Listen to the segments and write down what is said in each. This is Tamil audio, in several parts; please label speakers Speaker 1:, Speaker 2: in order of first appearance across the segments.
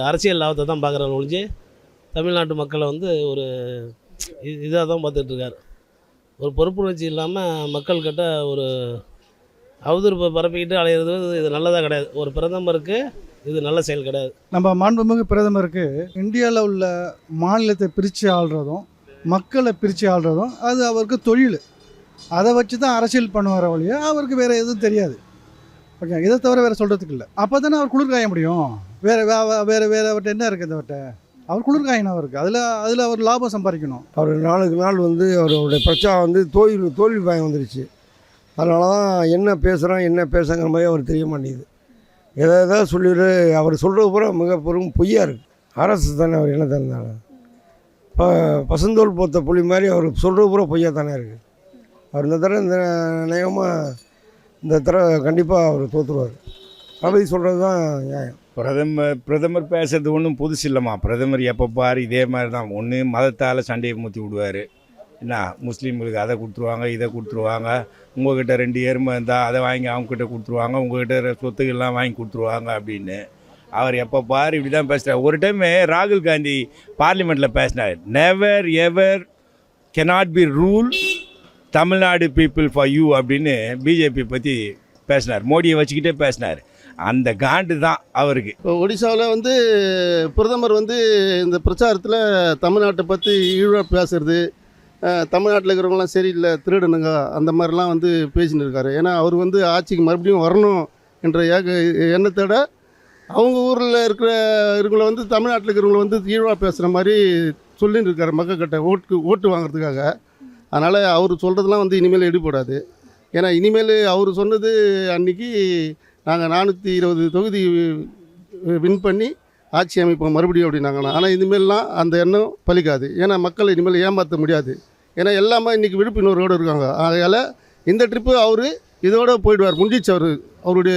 Speaker 1: அரசியல் லாபத்தை தான் பார்க்குறாரு ஒழிஞ்சு தமிழ்நாட்டு மக்களை வந்து ஒரு இதாக தான் பார்த்துட்ருக்காரு. ஒரு பொறுப்புணர்ச்சி இல்லாமல் மக்கள்கிட்ட ஒரு அவதூறு பரப்பிக்கிட்டு அலையிறது இது நல்லதாக கிடையாது. ஒரு பிரதமருக்கு இது நல்ல செயல் கிடையாது.
Speaker 2: நம்ம மாண்புமிகு பிரதமருக்கு இந்தியாவில் உள்ள மாநிலத்தை பிரித்து ஆள்றதும் மக்களை பிரித்து ஆள்றதும் அது அவருக்கு தொழில். அதை வச்சு தான் அரசியல் பண்ணுவார் ஒழிய அவருக்கு வேறு எதுவும் தெரியாது. ஓகே, இதை தவிர வேறு சொல்கிறதுக்கு இல்லை. அப்போ தானே அவர் குளிர் காய முடியும். வேறு அவர்கிட்ட என்ன இருக்குது? அவர்கிட்ட அவர் குளிர் காயணும். அவருக்கு அதில் அவர் லாபம் சம்பாதிக்கணும்.
Speaker 3: அவர் நாளுக்கு நாள் வந்து அவருடைய பிரச்சாரம் வந்து தோல்வி பயம் வந்துருச்சு. அதனால தான் என்ன பேசுகிறோம் என்ன பேசுங்கிற மாதிரி அவர் தெரிய மாட்டேங்குது. எதாவது சொல்லிடு. அவர் சொல்கிறது பூரா மிக பெரும் பொய்யா இருக்குது. அரசு தானே அவர் என்ன தந்தாலும் இப்போ பசுந்தோல் போத்த புலி மாதிரி அவர் சொல்கிறது பூரா பொய்யா தானே இருக்குது. அவர் இந்த தடவை இந்த தடவை கண்டிப்பாக அவர் தோற்றுருவார். தளபதி சொல்கிறது தான் நியாயம்.
Speaker 4: பிரதமர் பேசுறது ஒன்றும் புதுசு இல்லைம்மா. பிரதமர் எப்போ பாரு இதே மாதிரி தான். ஒன்று மதத்தால் சண்டையை மூற்றி விடுவார். என்ன முஸ்லீம்களுக்கு அதை கொடுத்துருவாங்க இதை கொடுத்துருவாங்க. உங்கள்கிட்ட 2 எருமை இருந்தால் அதை வாங்கி அவங்கக்கிட்ட கொடுத்துருவாங்க. உங்கள்கிட்ட சொத்துக்கள்லாம் வாங்கி கொடுத்துருவாங்க அப்படின்னு அவர் எப்போ பாரு இப்படி தான் பேசுகிறார். ஒரு டைமு ராகுல் காந்தி பார்லிமெண்ட்டில் பேசினார். Never ever cannot be rule Tamil Nadu people for you அப்படின்னு பிஜேபி பற்றி பேசினார். மோடியை வச்சுக்கிட்டே பேசினார். அந்த காண்டு தான் அவருக்கு.
Speaker 5: இப்போ ஒடிசாவில் வந்து பிரதமர் வந்து இந்த பிரச்சாரத்தில் தமிழ்நாட்டை பற்றி ஈழாக பேசுறது, தமிழ்நாட்டில் இருக்கிறவங்களாம் சரியில்லை திருடனுங்க அந்த மாதிரிலாம் வந்து பேசின்னு இருக்காரு. ஏன்னா அவர் வந்து ஆட்சிக்கு மறுபடியும் வரணும் என்ற எண்ணத்தோட அவங்க ஊரில் இருக்கிறவங்கள வந்து தமிழ்நாட்டில் இருக்கிறவங்கள வந்து ஈழாக பேசுகிற மாதிரி சொல்லின்னு இருக்காரு மக்கள்கிட்ட ஓட்டு வாங்குறதுக்காக. அதனால் அவர் சொல்கிறதுலாம் வந்து இனிமேல் எடுபடாது. ஏன்னா இனிமேல் அவர் சொன்னது அன்றைக்கி நாங்கள் 420 தொகுதி வின் பண்ணி ஆட்சி அமைப்போம் மறுபடியும் அப்படின்னாங்கண்ணா. ஆனால் இனிமேல்லாம் அந்த எண்ணம் பலிக்காது. ஏன்னா மக்களை இனிமேல் ஏமாற்ற முடியாது. ஏன்னா எல்லாமே இன்றைக்கி விழிப்புணர்வோடு இருக்காங்க. அதனால் இந்த ட்ரிப்பு அவர் இதோட போயிடுவார். முடிஞ்சிச்சு. அவருடைய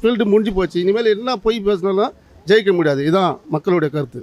Speaker 5: ஃபீல்டு முடிஞ்சு போச்சு. இனிமேல் என்ன போய் பேசினாலும் ஜெயிக்க முடியாது. இதுதான் மக்களுடைய கருத்து.